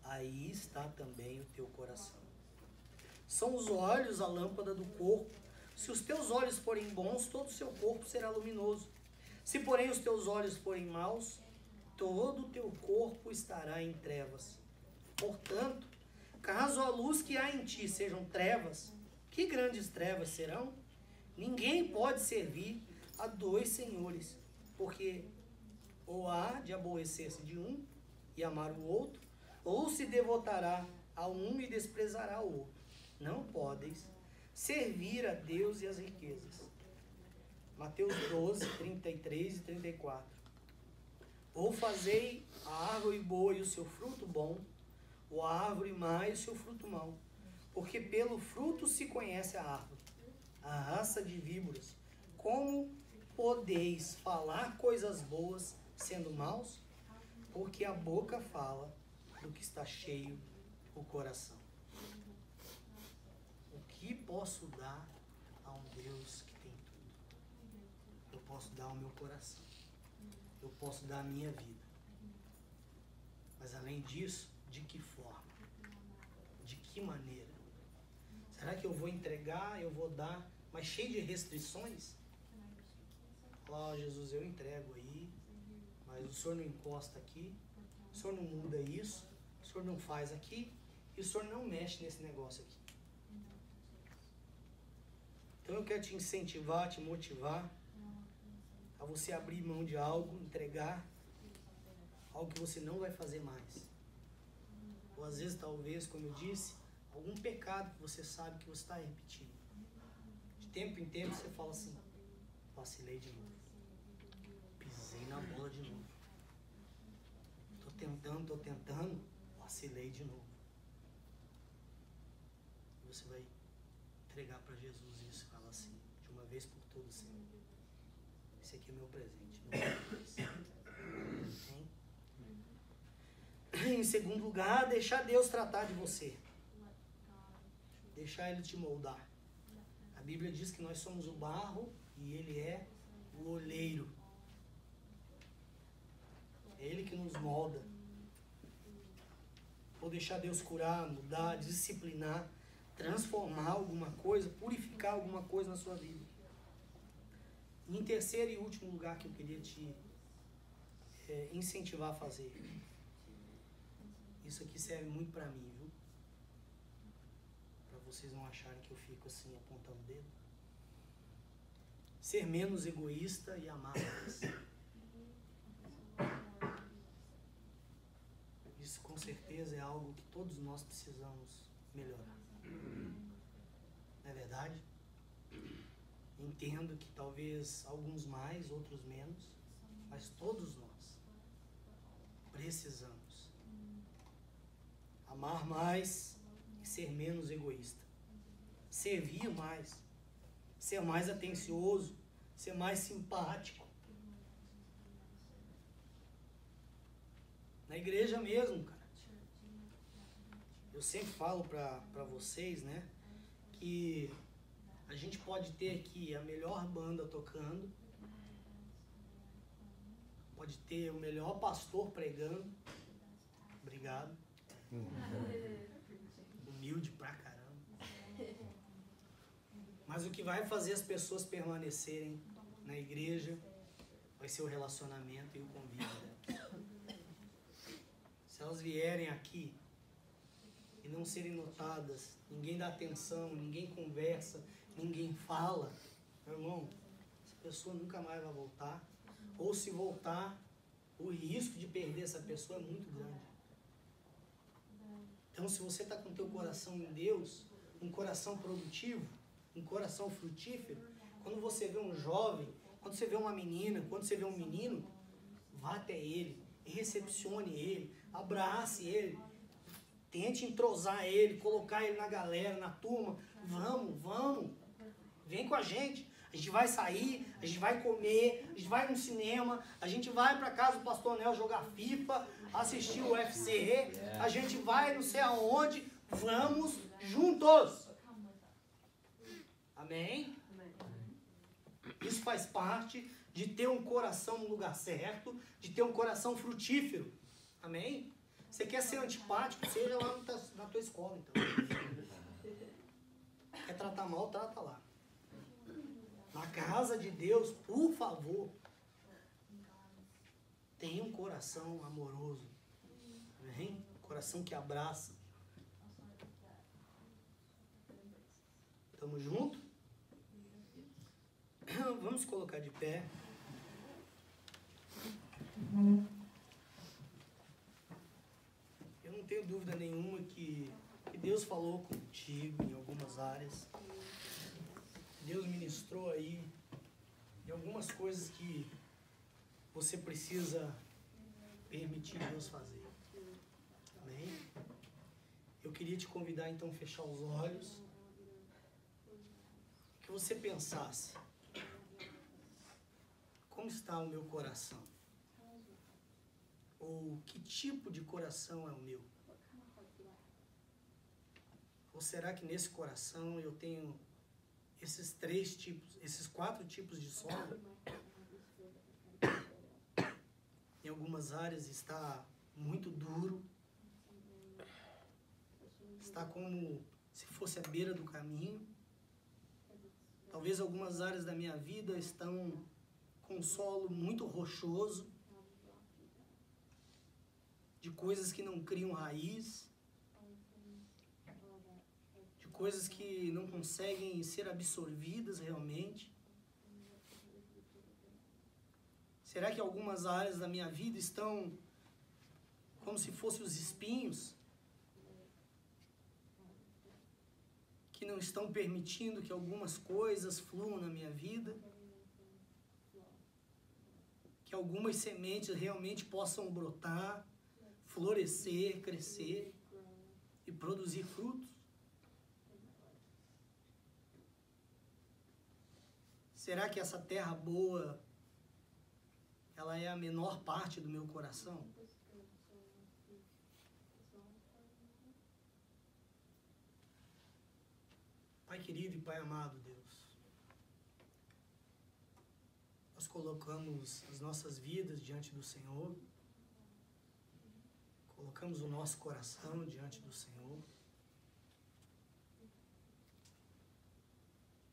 aí está também o teu coração. São os olhos a lâmpada do corpo. Se os teus olhos forem bons, todo o seu corpo será luminoso. Se porém os teus olhos forem maus, todo o teu corpo estará em trevas. Portanto, caso a luz que há em ti sejam trevas, que grandes trevas serão? Ninguém pode servir a dois senhores, porque ou há de aborrecer-se de um e amar o outro, ou se devotará a um e desprezará o outro. Não podeis servir a Deus e as riquezas. Mateus 12, 33 e 34. Ou fazei a árvore boa e o seu fruto bom, ou a árvore má e o seu fruto mau. Porque pelo fruto se conhece a árvore. A raça de víboras. Como podeis falar coisas boas sendo maus? Porque a boca fala do que está cheio o coração. O que posso dar a um Deus que tem tudo? Eu posso dar o meu coração. Eu posso dar a minha vida. Mas além disso, de que forma? De que maneira? Será que eu vou entregar, eu vou dar, mas cheio de restrições? Ó, Jesus, eu entrego aí, mas o Senhor não encosta aqui, o Senhor não muda isso, o Senhor não faz aqui, e o Senhor não mexe nesse negócio aqui. Então eu quero te incentivar, te motivar a você abrir mão de algo, entregar algo que você não vai fazer mais. Ou às vezes, talvez, como eu disse, algum pecado que você sabe que você está repetindo. De tempo em tempo você fala assim: vacilei de novo. Pisei na bola de novo. Tô tentando, vacilei de novo. E você vai entregar para Jesus isso e falar assim, de uma vez por todas, Senhor: esse aqui é meu presente. Em segundo lugar, deixar Deus tratar de você. Deixar Ele te moldar. A Bíblia diz que nós somos o barro e Ele é o oleiro. É Ele que nos molda. Ou deixar Deus curar, mudar, disciplinar, transformar alguma coisa, purificar alguma coisa na sua vida. E em terceiro e último lugar que eu queria te incentivar a fazer. Isso aqui serve muito para mim, viu? Para vocês não acharem que eu fico assim apontando o dedo. Ser menos egoísta e amar mais. Isso com certeza é algo que todos nós precisamos melhorar. Não é verdade? Entendo que talvez alguns mais, outros menos, mas todos nós precisamos amar mais e ser menos egoísta. Servir mais, ser mais atencioso, ser mais simpático. Na igreja mesmo, cara. Eu sempre falo para vocês, né, que a gente pode ter aqui a melhor banda tocando, pode ter o melhor pastor pregando. Obrigado. Humilde pra caramba. Mas o que vai fazer as pessoas permanecerem na igreja vai ser o relacionamento e o convívio delas. Se elas vierem aqui e não serem notadas, ninguém dá atenção, ninguém conversa, ninguém fala, meu irmão, essa pessoa nunca mais vai voltar. Ou se voltar, o risco de perder essa pessoa é muito grande. Então, se você está com o teu coração em Deus, um coração produtivo, um coração frutífero, quando você vê um jovem, quando você vê uma menina, quando você vê um menino, vá até ele, recepcione ele, abrace ele, tente entrosar ele, colocar ele na galera, na turma. Vamos, vem com a gente. A gente vai sair, a gente vai comer, a gente vai no cinema, a gente vai para casa do Pastor Nel jogar FIFA, assistir o UFC, a gente vai não sei aonde, vamos juntos. Amém? Isso faz parte de ter um coração no lugar certo, de ter um coração frutífero. Amém? Você quer ser antipático, seja lá na tua escola, então. Quer tratar mal, trata lá. Na casa de Deus, por favor, tenha um coração amoroso. Amém? Coração que abraça. Tamo junto? Vamos colocar de pé. Eu não tenho dúvida nenhuma que Deus falou contigo em algumas áreas. Deus ministrou aí em algumas coisas que você precisa permitir Deus fazer. Amém? Eu queria te convidar então a fechar os olhos, que você pensasse: como está o meu coração? Ou que tipo de coração é o meu? Ou será que nesse coração eu tenho esses 4 tipos de solo? Em algumas áreas está muito duro, está como se fosse à beira do caminho. Talvez algumas áreas da minha vida estão com um solo muito rochoso, de coisas que não criam raiz, de coisas que não conseguem ser absorvidas realmente. Será que algumas áreas da minha vida estão como se fossem os espinhos, que não estão permitindo que algumas coisas fluam na minha vida? Que algumas sementes realmente possam brotar, florescer, crescer e produzir frutos? Será que essa terra boa, ela é a menor parte do meu coração? Pai querido e Pai amado, Deus, Nós colocamos as nossas vidas diante do Senhor, colocamos o nosso coração diante do Senhor.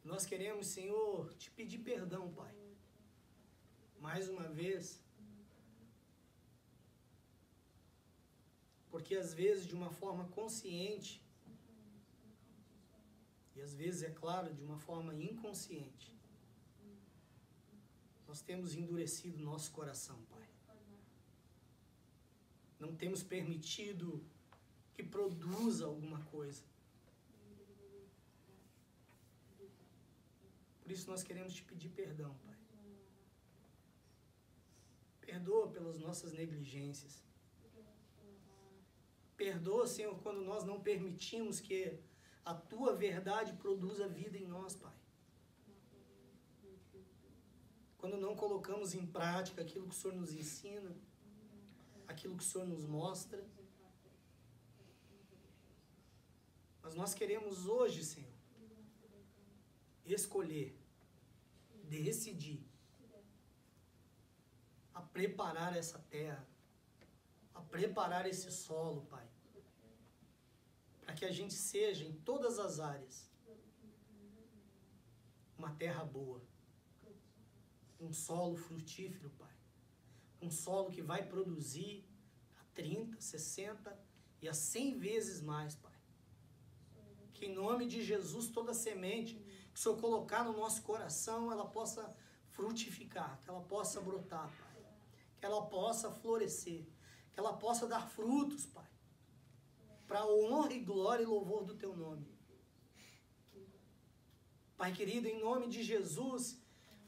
Nós queremos, Senhor, te pedir perdão, Pai. Mais uma vez, porque às vezes de uma forma consciente, e às vezes, é claro, de uma forma inconsciente, nós temos endurecido nosso coração, Pai. Não temos permitido que produza alguma coisa. Por isso nós queremos te pedir perdão, Pai. Perdoa pelas nossas negligências. Perdoa, Senhor, quando nós não permitimos que a Tua verdade produza vida em nós, Pai. Quando não colocamos em prática aquilo que o Senhor nos ensina, aquilo que o Senhor nos mostra. Mas nós queremos hoje, Senhor, escolher, decidir a preparar essa terra, a preparar esse solo, Pai, para que a gente seja, em todas as áreas, uma terra boa, um solo frutífero, Pai, um solo que vai produzir a 30, 60 e a 100 vezes mais, Pai. Que em nome de Jesus, toda semente que o Senhor colocar no nosso coração, ela possa frutificar, que ela possa brotar, Pai, que ela possa florescer, que ela possa dar frutos, Pai, para a honra e glória e louvor do Teu nome. Pai querido, em nome de Jesus,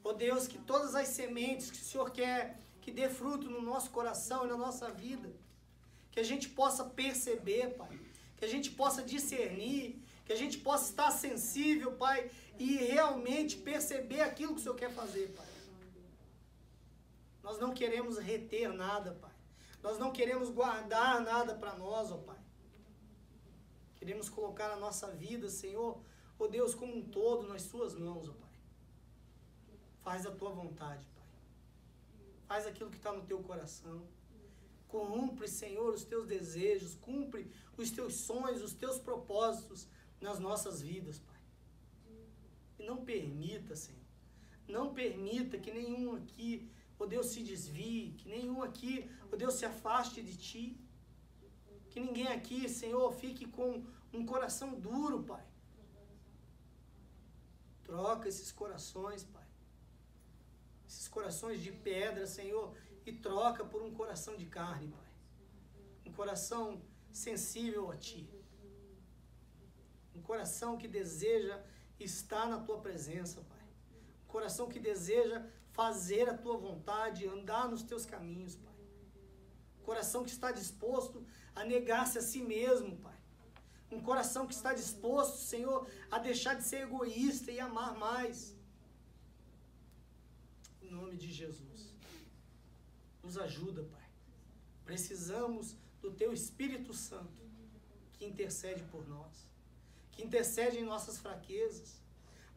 ó Deus, que todas as sementes que o Senhor quer que dê fruto no nosso coração e na nossa vida, que a gente possa perceber, Pai, que a gente possa discernir, que a gente possa estar sensível, Pai, e realmente perceber aquilo que o Senhor quer fazer, Pai. Nós não queremos reter nada, Pai. Nós não queremos guardar nada para nós, ó Pai. Queremos colocar a nossa vida, Senhor, ó Deus, como um todo nas Suas mãos, ó Pai. Faz a Tua vontade, Pai. Faz aquilo que está no Teu coração. Cumpre, Senhor, os Teus desejos. Cumpre os Teus sonhos, os Teus propósitos nas nossas vidas, Pai. E não permita, Senhor. Não permita que nenhum aqui, ó Deus, se desvie. Que nenhum aqui, ó Deus, se afaste de Ti. Que ninguém aqui, Senhor, fique com um coração duro, Pai. Troca esses corações, Pai. Esses corações de pedra, Senhor, e troca por um coração de carne, Pai. Um coração sensível a Ti. Um coração que deseja estar na Tua presença, Pai. Um coração que deseja fazer a Tua vontade, andar nos Teus caminhos, Pai. Um coração que está disposto a negar-se a si mesmo, Pai. Um coração que está disposto, Senhor, a deixar de ser egoísta e amar mais. Em nome de Jesus. Nos ajuda, Pai. Precisamos do Teu Espírito Santo, que intercede por nós, que intercede em nossas fraquezas.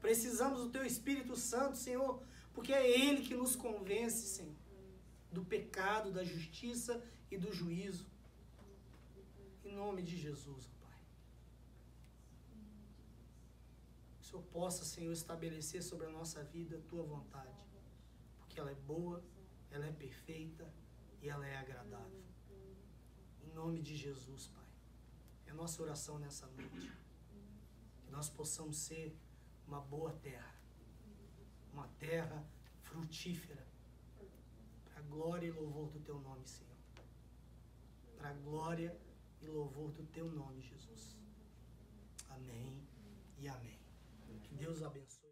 Precisamos do Teu Espírito Santo, Senhor, porque é Ele que nos convence, Senhor, do pecado, da justiça e do juízo. Em nome de Jesus, ó Pai. Que o Senhor possa, Senhor, estabelecer sobre a nossa vida a Tua vontade, porque ela é boa, ela é perfeita e ela é agradável. Em nome de Jesus, Pai. É a nossa oração nessa noite. Que nós possamos ser uma boa terra. Uma terra frutífera. Para a glória e louvor do Teu nome, Senhor. Para a glória e louvor do Teu nome, Jesus. Amém e amém. Que Deus abençoe.